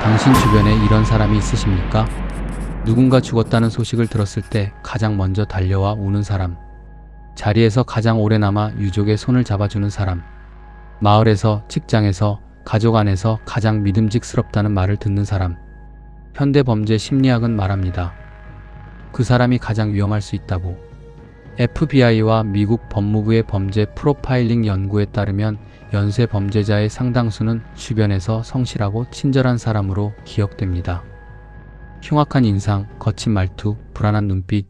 당신 주변에 이런 사람이 있으십니까? 누군가 죽었다는 소식을 들었을 때 가장 먼저 달려와 우는 사람, 자리에서 가장 오래 남아 유족의 손을 잡아주는 사람, 마을에서, 직장에서, 가족 안에서 가장 믿음직스럽다는 말을 듣는 사람. 현대 범죄 심리학은 말합니다. 그 사람이 가장 위험할 수 있다고. FBI와 미국 법무부의 범죄 프로파일링 연구에 따르면 연쇄 범죄자의 상당수는 주변에서 성실하고 친절한 사람으로 기억됩니다. 흉악한 인상, 거친 말투, 불안한 눈빛,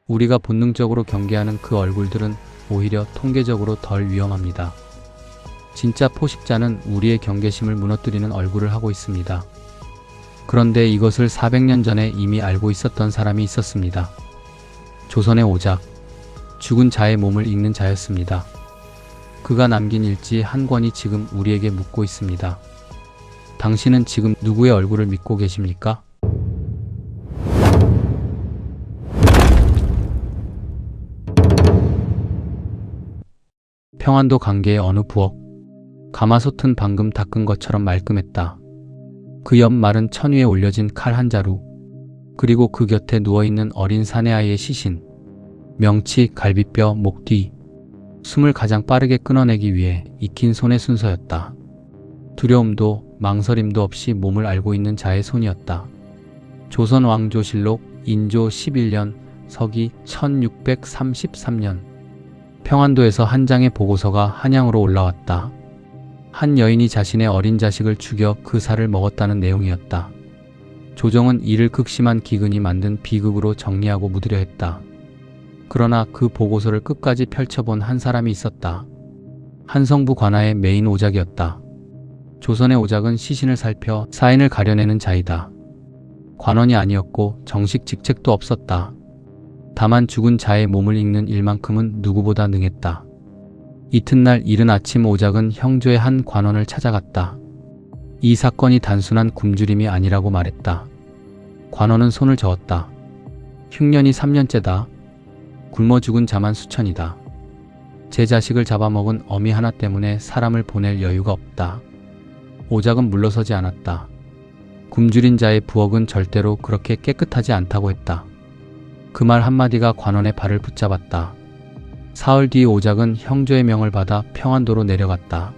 우리가 본능적으로 경계하는 그 얼굴들은 오히려 통계적으로 덜 위험합니다. 진짜 포식자는 우리의 경계심을 무너뜨리는 얼굴을 하고 있습니다. 그런데 이것을 400년 전에 이미 알고 있었던 사람이 있었습니다. 조선의 오작, 죽은 자의 몸을 읽는 자였습니다. 그가 남긴 일지 한 권이 지금 우리에게 묻고 있습니다. 당신은 지금 누구의 얼굴을 믿고 계십니까? 평안도 강계의 어느 부엌. 가마솥은 방금 닦은 것처럼 말끔했다. 그 옆 마른 천 위에 올려진 칼 한 자루, 그리고 그 곁에 누워있는 어린 사내아이의 시신, 명치, 갈비뼈, 목 뒤. 숨을 가장 빠르게 끊어내기 위해 익힌 손의 순서였다. 두려움도 망설임도 없이 몸을 알고 있는 자의 손이었다. 조선 왕조실록 인조 11년 서기 1633년. 평안도에서 한 장의 보고서가 한양으로 올라왔다. 한 여인이 자신의 어린 자식을 죽여 그 살을 먹었다는 내용이었다. 조정은 이를 극심한 기근이 만든 비극으로 정리하고 묻으려 했다. 그러나 그 보고서를 끝까지 펼쳐본 한 사람이 있었다. 한성부 관아의 메인 오작이었다. 조선의 오작은 시신을 살펴 사인을 가려내는 자이다. 관원이 아니었고 정식 직책도 없었다. 다만 죽은 자의 몸을 읽는 일만큼은 누구보다 능했다. 이튿날 이른 아침 오작은 형조의 한 관원을 찾아갔다. 이 사건이 단순한 굶주림이 아니라고 말했다. 관원은 손을 저었다. 흉년이 3년째다. 굶어 죽은 자만 수천이다. 제 자식을 잡아먹은 어미 하나 때문에 사람을 보낼 여유가 없다. 오작은 물러서지 않았다. 굶주린 자의 부엌은 절대로 그렇게 깨끗하지 않다고 했다. 그 말 한마디가 관원의 발을 붙잡았다. 사흘 뒤 오작은 형조의 명을 받아 평안도로 내려갔다.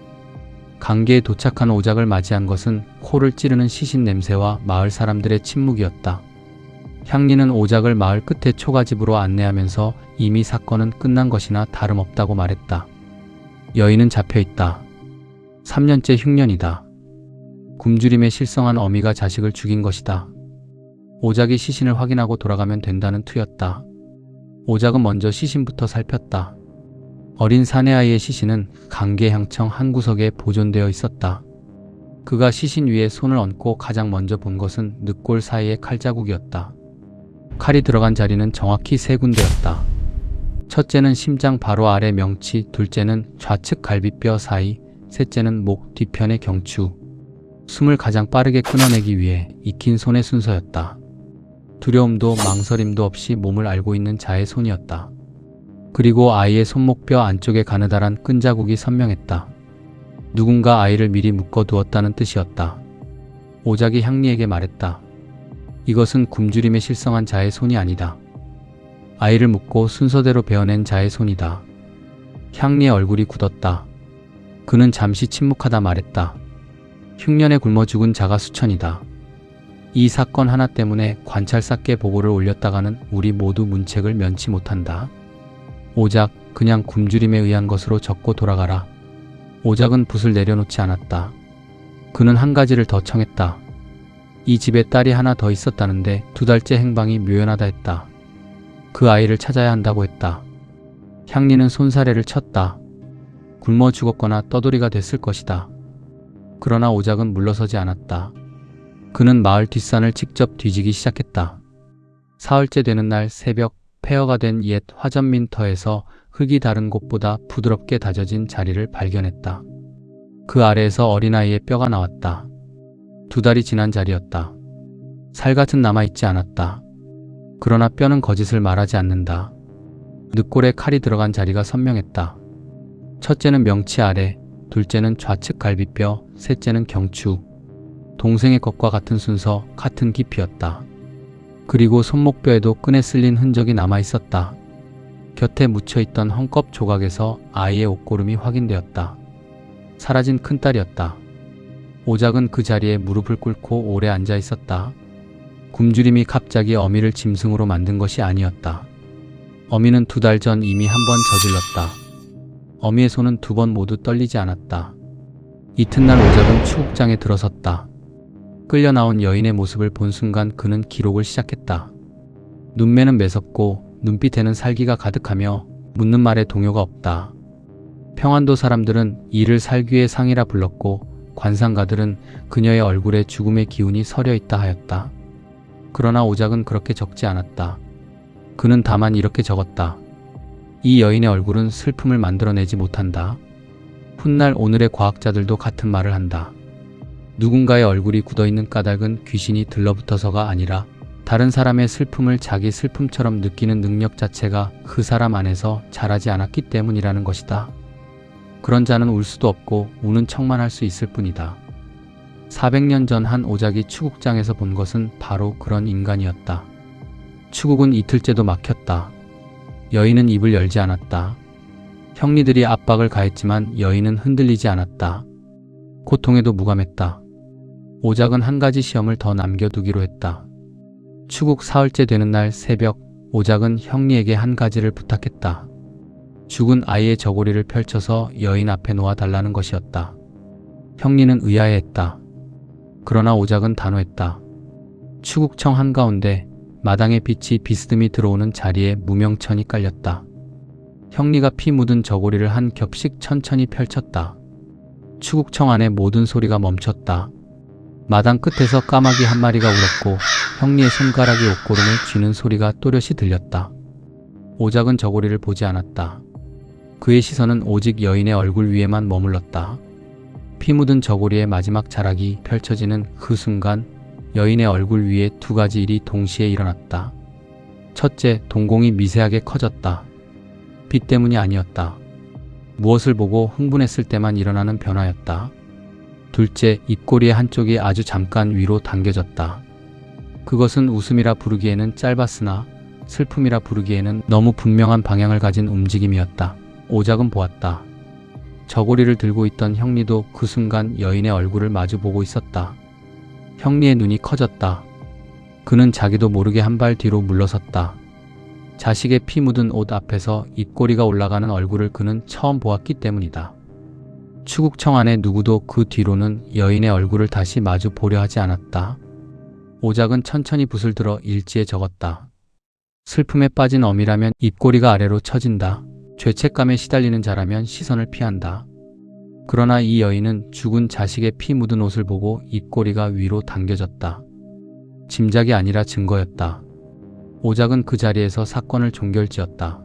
강계에 도착한 오작을 맞이한 것은 코를 찌르는 시신 냄새와 마을 사람들의 침묵이었다. 향리는 오작을 마을 끝의 초가집으로 안내하면서 이미 사건은 끝난 것이나 다름없다고 말했다. 여인은 잡혀있다. 3년째 흉년이다. 굶주림에 실성한 어미가 자식을 죽인 것이다. 오작이 시신을 확인하고 돌아가면 된다는 투였다. 오작은 먼저 시신부터 살폈다. 어린 사내아이의 시신은 강계향청 한 구석에 보존되어 있었다. 그가 시신 위에 손을 얹고 가장 먼저 본 것은 늑골 사이의 칼자국이었다. 칼이 들어간 자리는 정확히 세 군데였다. 첫째는 심장 바로 아래 명치, 둘째는 좌측 갈비뼈 사이, 셋째는 목 뒤편의 경추. 숨을 가장 빠르게 끊어내기 위해 익힌 손의 순서였다. 두려움도 망설임도 없이 몸을 알고 있는 자의 손이었다. 그리고 아이의 손목뼈 안쪽에 가느다란 끈자국이 선명했다. 누군가 아이를 미리 묶어두었다는 뜻이었다. 오작이 향리에게 말했다. 이것은 굶주림에 실성한 자의 손이 아니다. 아이를 묶고 순서대로 베어낸 자의 손이다. 향리의 얼굴이 굳었다. 그는 잠시 침묵하다 말했다. 흉년에 굶어 죽은 자가 수천이다. 이 사건 하나 때문에 관찰사께 보고를 올렸다가는 우리 모두 문책을 면치 못한다. 오작, 그냥 굶주림에 의한 것으로 적고 돌아가라. 오작은 붓을 내려놓지 않았다. 그는 한 가지를 더 청했다. 이 집에 딸이 하나 더 있었다는데 2달째 행방이 묘연하다 했다. 그 아이를 찾아야 한다고 했다. 향리는 손사래를 쳤다. 굶어 죽었거나 떠돌이가 됐을 것이다. 그러나 오작은 물러서지 않았다. 그는 마을 뒷산을 직접 뒤지기 시작했다. 사흘째 되는 날 새벽, 폐허가 된 옛 화전민터에서 흙이 다른 곳보다 부드럽게 다져진 자리를 발견했다. 그 아래에서 어린아이의 뼈가 나왔다. 2달이 지난 자리였다. 살갗은 남아있지 않았다. 그러나 뼈는 거짓을 말하지 않는다. 늑골에 칼이 들어간 자리가 선명했다. 첫째는 명치 아래, 둘째는 좌측 갈비뼈, 셋째는 경추. 동생의 것과 같은 순서, 같은 깊이였다. 그리고 손목뼈에도 끈에 쓸린 흔적이 남아 있었다. 곁에 묻혀있던 헝겊 조각에서 아이의 옷고름이 확인되었다. 사라진 큰딸이었다. 오작은 그 자리에 무릎을 꿇고 오래 앉아 있었다. 굶주림이 갑자기 어미를 짐승으로 만든 것이 아니었다. 어미는 2달 전 이미 한 번 저질렀다. 어미의 손은 2번 모두 떨리지 않았다. 이튿날 오작은 추국장에 들어섰다. 끌려 나온 여인의 모습을 본 순간 그는 기록을 시작했다. 눈매는 매섭고 눈빛에는 살기가 가득하며 묻는 말에 동요가 없다. 평안도 사람들은 이를 살귀의 상이라 불렀고 관상가들은 그녀의 얼굴에 죽음의 기운이 서려 있다 하였다. 그러나 오작은 그렇게 적지 않았다. 그는 다만 이렇게 적었다. 이 여인의 얼굴은 슬픔을 만들어내지 못한다. 훗날 오늘의 과학자들도 같은 말을 한다. 누군가의 얼굴이 굳어있는 까닭은 귀신이 들러붙어서가 아니라 다른 사람의 슬픔을 자기 슬픔처럼 느끼는 능력 자체가 그 사람 안에서 자라지 않았기 때문이라는 것이다. 그런 자는 울 수도 없고 우는 척만 할 수 있을 뿐이다. 400년 전 한 오작이 추국장에서 본 것은 바로 그런 인간이었다. 추국은 이틀째도 막혔다. 여인은 입을 열지 않았다. 형리들이 압박을 가했지만 여인은 흔들리지 않았다. 고통에도 무감했다. 오작은 한 가지 시험을 더 남겨두기로 했다. 추국 사흘째 되는 날 새벽, 오작은 형리에게 한 가지를 부탁했다. 죽은 아이의 저고리를 펼쳐서 여인 앞에 놓아달라는 것이었다. 형리는 의아해했다. 그러나 오작은 단호했다. 추국청 한가운데 마당의 빛이 비스듬히 들어오는 자리에 무명천이 깔렸다. 형리가 피 묻은 저고리를 한 겹씩 천천히 펼쳤다. 추국청 안에 모든 소리가 멈췄다. 마당 끝에서 까마귀 한 마리가 울었고 형리의 손가락이 옷고름을 쥐는 소리가 또렷이 들렸다. 오작은 저고리를 보지 않았다. 그의 시선은 오직 여인의 얼굴 위에만 머물렀다. 피 묻은 저고리의 마지막 자락이 펼쳐지는 그 순간 여인의 얼굴 위에 2가지 일이 동시에 일어났다. 첫째, 동공이 미세하게 커졌다. 빛 때문이 아니었다. 무엇을 보고 흥분했을 때만 일어나는 변화였다. 둘째, 입꼬리의 한쪽이 아주 잠깐 위로 당겨졌다. 그것은 웃음이라 부르기에는 짧았으나 슬픔이라 부르기에는 너무 분명한 방향을 가진 움직임이었다. 오작은 보았다. 저고리를 들고 있던 형리도 그 순간 여인의 얼굴을 마주보고 있었다. 형리의 눈이 커졌다. 그는 자기도 모르게 한 발 뒤로 물러섰다. 자식의 피 묻은 옷 앞에서 입꼬리가 올라가는 얼굴을 그는 처음 보았기 때문이다. 추국청 안에 누구도 그 뒤로는 여인의 얼굴을 다시 마주 보려 하지 않았다. 오작은 천천히 붓을 들어 일지에 적었다. 슬픔에 빠진 어미라면 입꼬리가 아래로 처진다. 죄책감에 시달리는 자라면 시선을 피한다. 그러나 이 여인은 죽은 자식의 피 묻은 옷을 보고 입꼬리가 위로 당겨졌다. 짐작이 아니라 증거였다. 오작은 그 자리에서 사건을 종결지었다.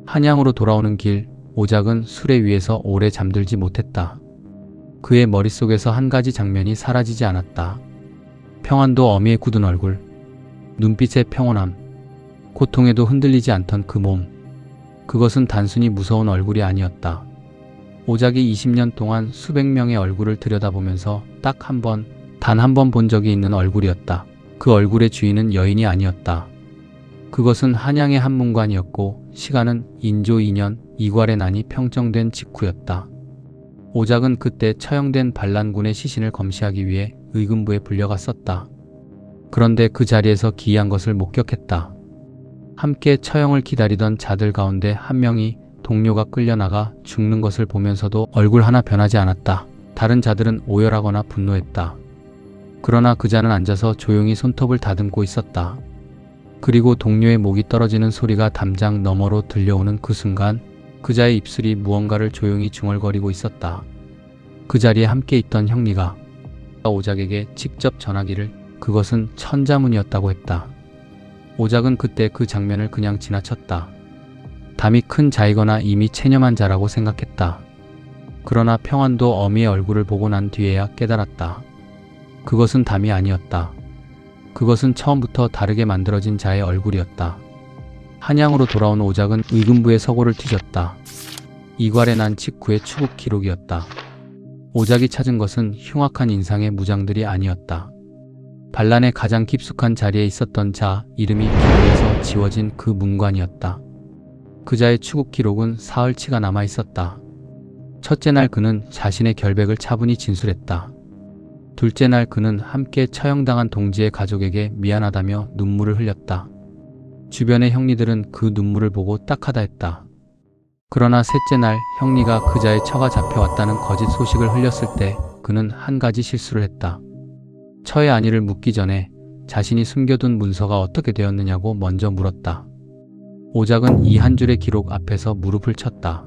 한양으로 돌아오는 길, 오작은 수레 위에서 오래 잠들지 못했다. 그의 머릿속에서 한 가지 장면이 사라지지 않았다. 평안도 어미의 굳은 얼굴, 눈빛의 평온함, 고통에도 흔들리지 않던 그 몸. 그것은 단순히 무서운 얼굴이 아니었다. 오작이 20년 동안 수백 명의 얼굴을 들여다보면서 딱 한 번, 단 한 번 본 적이 있는 얼굴이었다. 그 얼굴의 주인은 여인이 아니었다. 그것은 한양의 한문관이었고 시간은 인조 2년 이괄의 난이 평정된 직후였다. 오작은 그때 처형된 반란군의 시신을 검시하기 위해 의금부에 불려갔었다. 그런데 그 자리에서 기이한 것을 목격했다. 함께 처형을 기다리던 자들 가운데 한 명이 동료가 끌려나가 죽는 것을 보면서도 얼굴 하나 변하지 않았다. 다른 자들은 오열하거나 분노했다. 그러나 그자는 앉아서 조용히 손톱을 다듬고 있었다. 그리고 동료의 목이 떨어지는 소리가 담장 너머로 들려오는 그 순간 그자의 입술이 무언가를 조용히 중얼거리고 있었다. 그 자리에 함께 있던 형리가 오작에게 직접 전하기를 그것은 천자문이었다고 했다. 오작은 그때 그 장면을 그냥 지나쳤다. 담이 큰 자이거나 이미 체념한 자라고 생각했다. 그러나 평안도 어미의 얼굴을 보고 난 뒤에야 깨달았다. 그것은 담이 아니었다. 그것은 처음부터 다르게 만들어진 자의 얼굴이었다. 한양으로 돌아온 오작은 의금부의 서고를 뒤졌다. 이괄의 난 직후의 추국 기록이었다. 오작이 찾은 것은 흉악한 인상의 무장들이 아니었다. 반란의 가장 깊숙한 자리에 있었던 자, 이름이 기록에서 지워진 그 문관이었다. 그자의 추국 기록은 사흘치가 남아 있었다. 첫째 날 그는 자신의 결백을 차분히 진술했다. 둘째 날 그는 함께 처형당한 동지의 가족에게 미안하다며 눈물을 흘렸다. 주변의 형리들은 그 눈물을 보고 딱하다 했다. 그러나 셋째 날 형리가 그자의 처가 잡혀왔다는 거짓 소식을 흘렸을 때 그는 한 가지 실수를 했다. 처의 안위를 묻기 전에 자신이 숨겨둔 문서가 어떻게 되었느냐고 먼저 물었다. 오작은 이 한 줄의 기록 앞에서 무릎을 쳤다.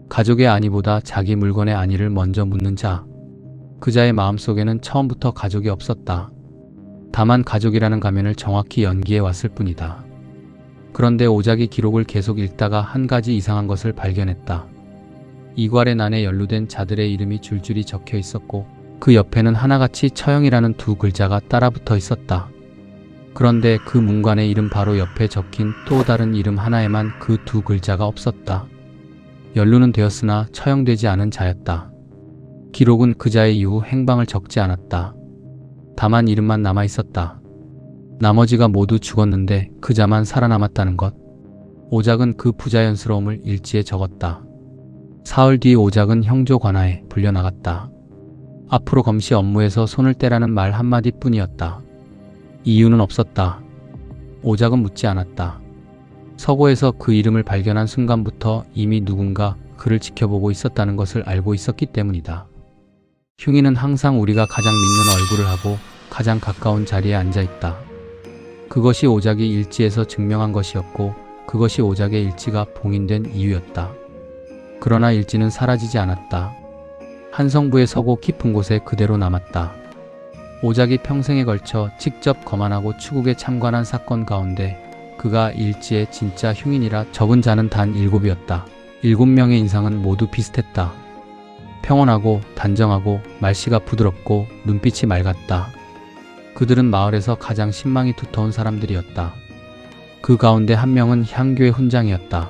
가족의 안위보다 자기 물건의 안위를 먼저 묻는 자. 그자의 마음속에는 처음부터 가족이 없었다. 다만 가족이라는 가면을 정확히 연기해 왔을 뿐이다. 그런데 오작이 기록을 계속 읽다가 한 가지 이상한 것을 발견했다. 이괄의 난에 연루된 자들의 이름이 줄줄이 적혀 있었고 그 옆에는 하나같이 처형이라는 두 글자가 따라붙어 있었다. 그런데 그 문관의 이름 바로 옆에 적힌 또 다른 이름 하나에만 그 두 글자가 없었다. 연루는 되었으나 처형되지 않은 자였다. 기록은 그자의 이후 행방을 적지 않았다. 다만 이름만 남아 있었다. 나머지가 모두 죽었는데 그자만 살아남았다는 것. 오작은 그 부자연스러움을 일지에 적었다. 사흘 뒤 오작은 형조 관하에 불려나갔다. 앞으로 검시 업무에서 손을 떼라는 말 한마디 뿐이었다. 이유는 없었다. 오작은 묻지 않았다. 서고에서 그 이름을 발견한 순간부터 이미 누군가 그를 지켜보고 있었다는 것을 알고 있었기 때문이다. 흉인은 항상 우리가 가장 믿는 얼굴을 하고 가장 가까운 자리에 앉아 있다. 그것이 오작이 일지에서 증명한 것이었고 그것이 오작의 일지가 봉인된 이유였다. 그러나 일지는 사라지지 않았다. 한성부의 서고 깊은 곳에 그대로 남았다. 오작이 평생에 걸쳐 직접 거만하고 추국에 참관한 사건 가운데 그가 일지에 진짜 흉인이라 적은 자는 단 7이었다. 7명의 인상은 모두 비슷했다. 평온하고 단정하고 말씨가 부드럽고 눈빛이 맑았다. 그들은 마을에서 가장 신망이 두터운 사람들이었다. 그 가운데 한 명은 향교의 훈장이었다.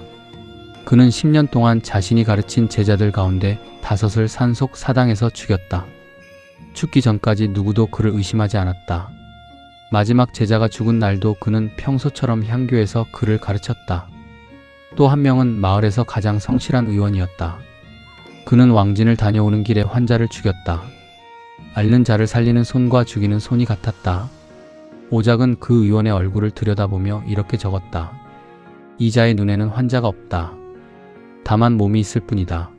그는 10년 동안 자신이 가르친 제자들 가운데 5을 산속 사당에서 죽였다. 죽기 전까지 누구도 그를 의심하지 않았다. 마지막 제자가 죽은 날도 그는 평소처럼 향교에서 그를 가르쳤다. 또 한 명은 마을에서 가장 성실한 의원이었다. 그는 왕진을 다녀오는 길에 환자를 죽였다. 앓는 자를 살리는 손과 죽이는 손이 같았다. 오작은 그 의원의 얼굴을 들여다보며 이렇게 적었다. 이 자의 눈에는 환자가 없다. 다만 몸이 있을 뿐이다.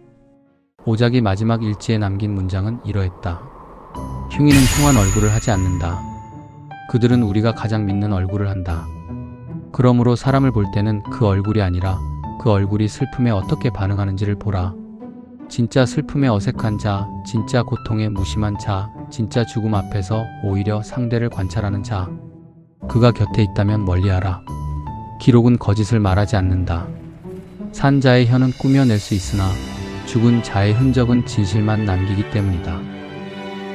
오작이 마지막 일지에 남긴 문장은 이러했다. 흉인은 흉한 얼굴을 하지 않는다. 그들은 우리가 가장 믿는 얼굴을 한다. 그러므로 사람을 볼 때는 그 얼굴이 아니라 그 얼굴이 슬픔에 어떻게 반응하는지를 보라. 진짜 슬픔에 어색한 자, 진짜 고통에 무심한 자, 진짜 죽음 앞에서 오히려 상대를 관찰하는 자. 그가 곁에 있다면 멀리하라. 기록은 거짓을 말하지 않는다. 산 자의 혀는 꾸며낼 수 있으나 죽은 자의 흔적은 진실만 남기기 때문이다.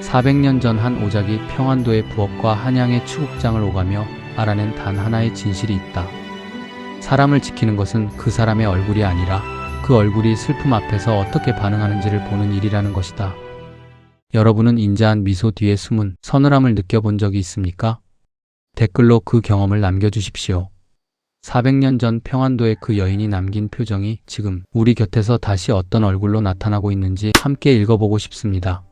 400년 전 한 오작이 평안도의 부엌과 한양의 추국장을 오가며 알아낸 단 하나의 진실이 있다. 사람을 지키는 것은 그 사람의 얼굴이 아니라 그 얼굴이 슬픔 앞에서 어떻게 반응하는지를 보는 일이라는 것이다. 여러분은 인자한 미소 뒤에 숨은 서늘함을 느껴본 적이 있습니까? 댓글로 그 경험을 남겨주십시오. 400년 전 평안도의 그 여인이 남긴 표정이 지금 우리 곁에서 다시 어떤 얼굴로 나타나고 있는지 함께 읽어보고 싶습니다.